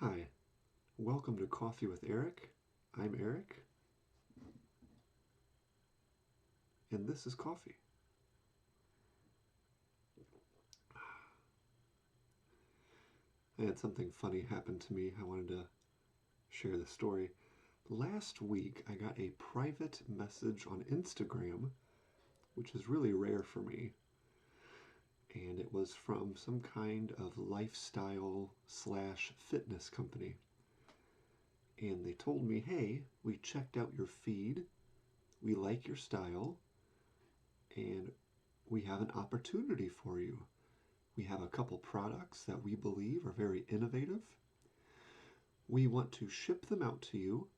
Hi, welcome to Coffee with Eric. I'm Eric, and this is coffee. I had something funny happen to me. I wanted to share the story. Last week, I got a private message on Instagram, which is really rare for me, and it was from some kind of lifestyle slash fitness company. And they told me, hey, we checked out your feed, we like your style, and we have an opportunity for you. We have a couple products that we believe are very innovative. We want to ship them out to you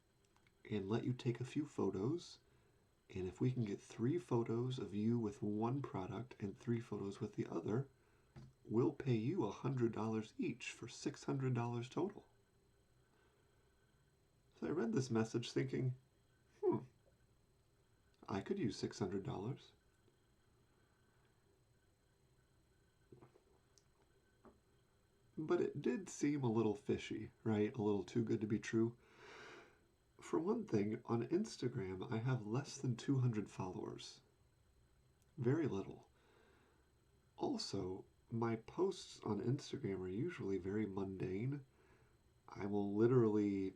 and let you take a few photos. And if we can get 3 photos of you with one product and 3 photos with the other, we'll pay you $100 each for $600 total. So I read this message thinking, I could use $600. But it did seem a little fishy, right? A little too good to be true. For one thing, on Instagram, I have less than 200 followers. Very little. Also, my posts on Instagram are usually very mundane. I will literally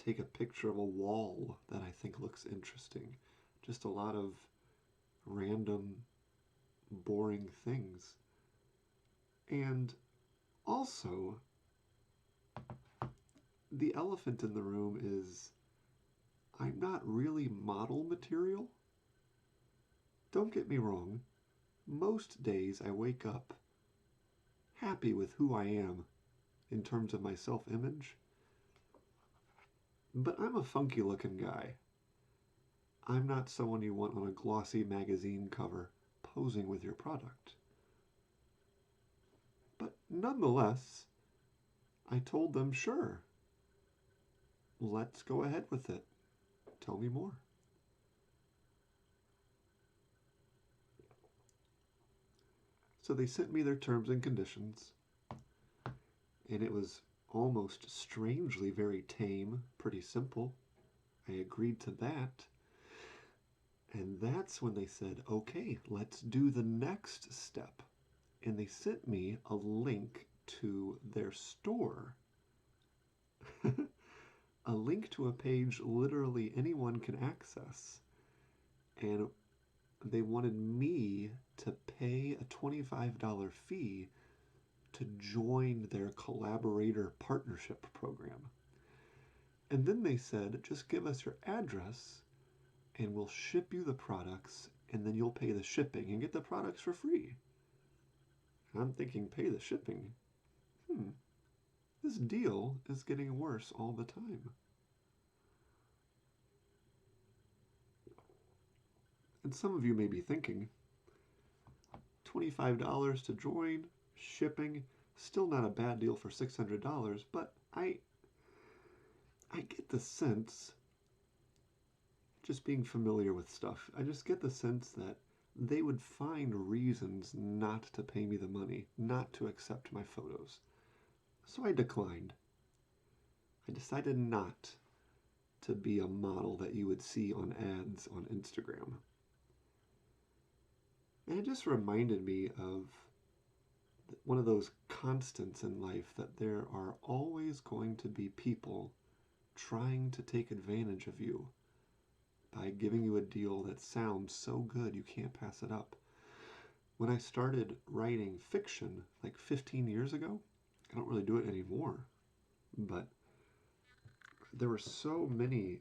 take a picture of a wall that I think looks interesting. Just a lot of random, boring things. And also, the elephant in the room is I'm not really model material. Don't get me wrong, most days I wake up happy with who I am in terms of my self-image, but I'm a funky looking guy. I'm not someone you want on a glossy magazine cover posing with your product. But nonetheless, I told them, sure, let's go ahead with it. Tell me more. So they sent me their terms and conditions, and it was almost strangely very tame, pretty simple. I agreed to that. And that's when they said, okay, let's do the next step. And they sent me a link to their store. A link to a page literally anyone can access. And they wanted me to pay a $25 fee to join their collaborator partnership program. And then they said, just give us your address and we'll ship you the products and then you'll pay the shipping and get the products for free. And I'm thinking, pay the shipping? This deal is getting worse all the time. And some of you may be thinking, $25 to join, shipping, still not a bad deal for $600, but I get the sense, just being familiar with stuff, I just get the sense that they would find reasons not to pay me the money, not to accept my photos. So I declined. I decided not to be a model that you would see on ads on Instagram. And it just reminded me of one of those constants in life that there are always going to be people trying to take advantage of you by giving you a deal that sounds so good you can't pass it up. When I started writing fiction like 15 years ago, I don't really do it anymore, but there were so many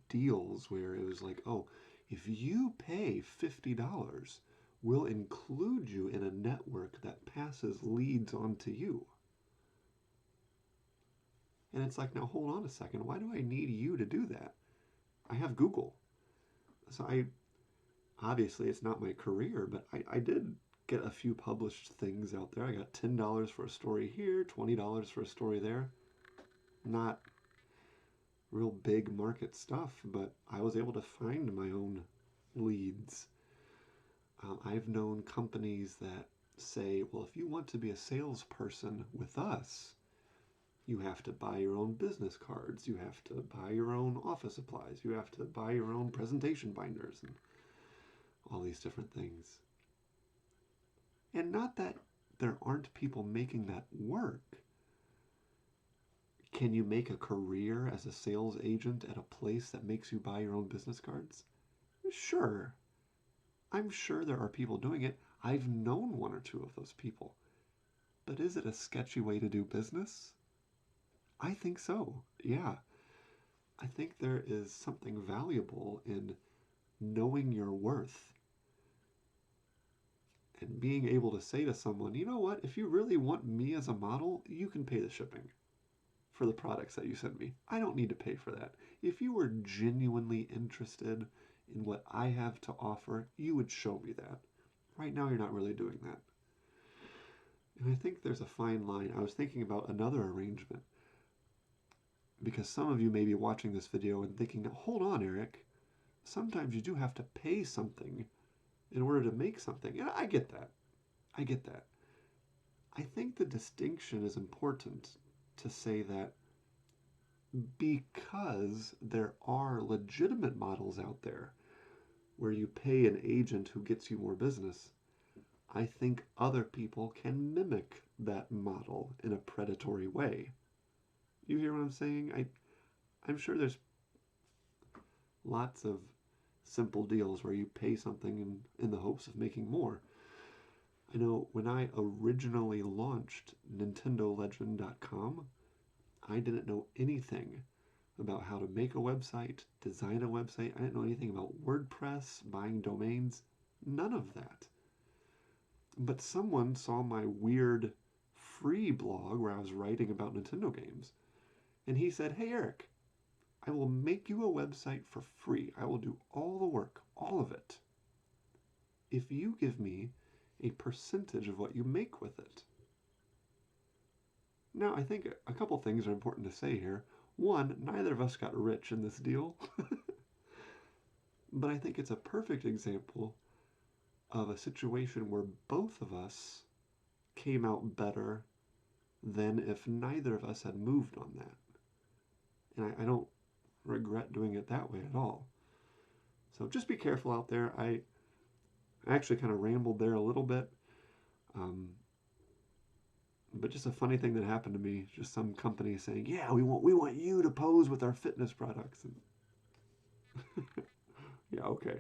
deals where it was like, oh, if you pay $50, we'll include you in a network that passes leads on to you. And it's like, now hold on a second, why do I need you to do that? I have Google. So obviously it's not my career, but I did get a few published things out there. I got $10 for a story here, $20 for a story there. Not real big market stuff, but I was able to find my own leads. I've known companies that say, well, if you want to be a salesperson with us, You have to buy your own business cards. You have to buy your own office supplies. You have to buy your own presentation binders and all these different things. And not that there aren't people making that work. Can you make a career as a sales agent at a place that makes you buy your own business cards? Sure. I'm sure there are people doing it. I've known one or two of those people. But is it a sketchy way to do business? I think so. Yeah. I think there is something valuable in knowing your worth and being able to say to someone, you know what, if you really want me as a model, you can pay the shipping for the products that you send me. I don't need to pay for that. If you were genuinely interested in what I have to offer, you would show me that. Right now, you're not really doing that. And I think there's a fine line. I was thinking about another arrangement because some of you may be watching this video and thinking, hold on, Eric, sometimes you do have to pay something in order to make something. And I get that. I get that. I think the distinction is important to say that because there are legitimate models out there where you pay an agent who gets you more business, I think other people can mimic that model in a predatory way. You hear what I'm saying? I'm sure there's lots of simple deals where you pay something in the hopes of making more. I know when I originally launched NintendoLegend.com, I didn't know anything about how to make a website, design a website. I didn't know anything about WordPress, buying domains, none of that. But someone saw my weird free blog where I was writing about Nintendo games, and he said, hey Eric, I will make you a website for free. I will do all the work, all of it, if you give me a percentage of what you make with it. Now, I think a couple things are important to say here. One, neither of us got rich in this deal. But I think it's a perfect example of a situation where both of us came out better than if neither of us had moved on that. And I don't regret doing it that way at all. So just be careful out there. I actually kind of rambled there a little bit. But just a funny thing that happened to me, just some company saying, yeah, we want you to pose with our fitness products. And yeah, okay.